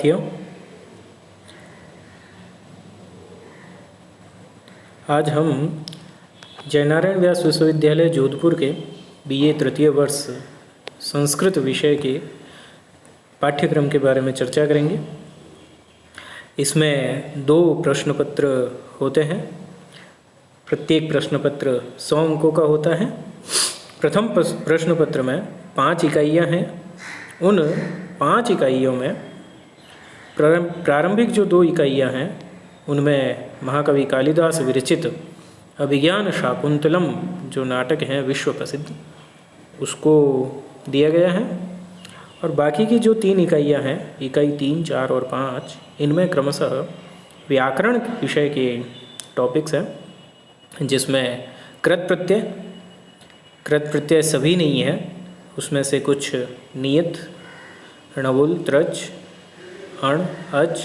साथियों, आज हम जयनारायण व्यास विश्वविद्यालय जोधपुर के बीए तृतीय वर्ष संस्कृत विषय के पाठ्यक्रम के बारे में चर्चा करेंगे। इसमें 2 प्रश्न पत्र होते हैं। प्रत्येक प्रश्न पत्र 100 अंकों का होता है। प्रथम प्रश्न पत्र में 5 इकाइयाँ हैं। उन 5 इकाइयों में प्रारंभिक जो 2 इकाइयाँ हैं उनमें महाकवि कालिदास विरचित अभिज्ञान शाकुंतलम जो नाटक है विश्व प्रसिद्ध, उसको दिया गया है। और बाकी की जो 3 इकाइयाँ हैं, इकाई 3, 4 और 5, इनमें क्रमशः व्याकरण विषय के टॉपिक्स हैं, जिसमें कृत प्रत्यय सभी नहीं है, उसमें से कुछ नियत, णवुल, त्रच, अण, अच,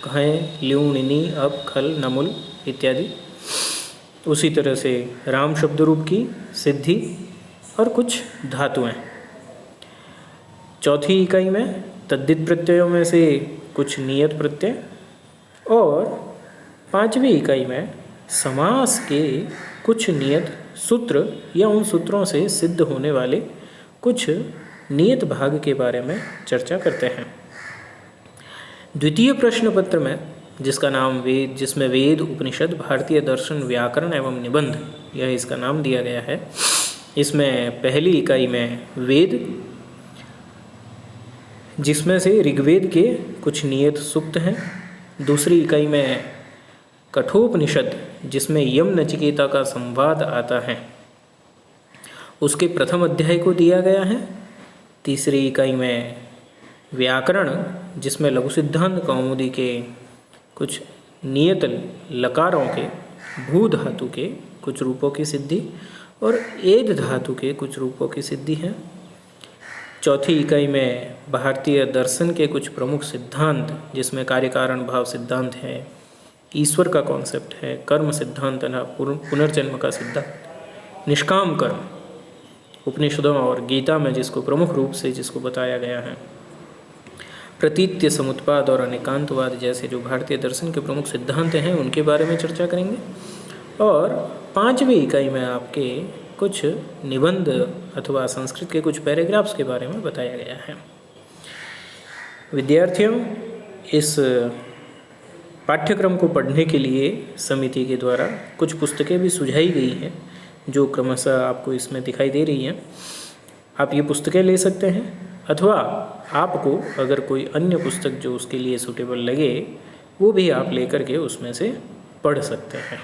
कहें, ल्यूण, नि, अप, खल, नमुल इत्यादि। उसी तरह से राम शब्द रूप की सिद्धि और कुछ धातुएं। चौथी इकाई में तद्धित प्रत्ययों में से कुछ नियत प्रत्यय और 5वीं इकाई में समास के कुछ नियत सूत्र या उन सूत्रों से सिद्ध होने वाले कुछ नियत भाग के बारे में चर्चा करते हैं। द्वितीय प्रश्न पत्र में जिसमें वेद, उपनिषद, भारतीय दर्शन, व्याकरण एवं निबंध, यह इसका नाम दिया गया है। इसमें पहली इकाई में वेद, जिसमें से ऋग्वेद के कुछ नियत सूक्त हैं। दूसरी इकाई में कठोपनिषद, जिसमें यम नचिकेता का संवाद आता है, उसके प्रथम अध्याय को दिया गया है। तीसरी इकाई में व्याकरण, जिसमें लघु सिद्धांत कौमुदी के कुछ नियत लकारों के, भू धातु के कुछ रूपों की सिद्धि और एद धातु के कुछ रूपों की सिद्धि है। चौथी इकाई में भारतीय दर्शन के कुछ प्रमुख सिद्धांत, जिसमें कार्य कारण भाव सिद्धांत है, ईश्वर का कॉन्सेप्ट है, कर्म सिद्धांत, पुनर्जन्म का सिद्धांत, निष्काम कर्म, उपनिषदों और गीता में जिसको प्रमुख रूप से बताया गया है, प्रतीत्य, समुत्पाद और अनेकांतवाद जैसे जो भारतीय दर्शन के प्रमुख सिद्धांत हैं, उनके बारे में चर्चा करेंगे। और 5वीं इकाई में आपके कुछ निबंध अथवा संस्कृत के कुछ पैराग्राफ्स के बारे में बताया गया है। विद्यार्थियों, इस पाठ्यक्रम को पढ़ने के लिए समिति के द्वारा कुछ पुस्तकें भी सुझाई गई हैं, जो क्रमशः आपको इसमें दिखाई दे रही हैं। आप ये पुस्तकें ले सकते हैं, अथवा आपको अगर कोई अन्य पुस्तक जो उसके लिए सूटेबल लगे वो भी आप लेकर के उसमें से पढ़ सकते हैं।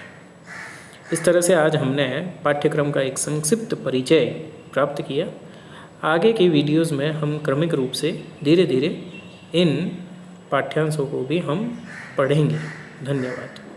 इस तरह से आज हमने पाठ्यक्रम का एक संक्षिप्त परिचय प्राप्त किया। आगे के वीडियोज़ में हम क्रमिक रूप से धीरे धीरे इन पाठ्यांशों को भी हम पढ़ेंगे। धन्यवाद।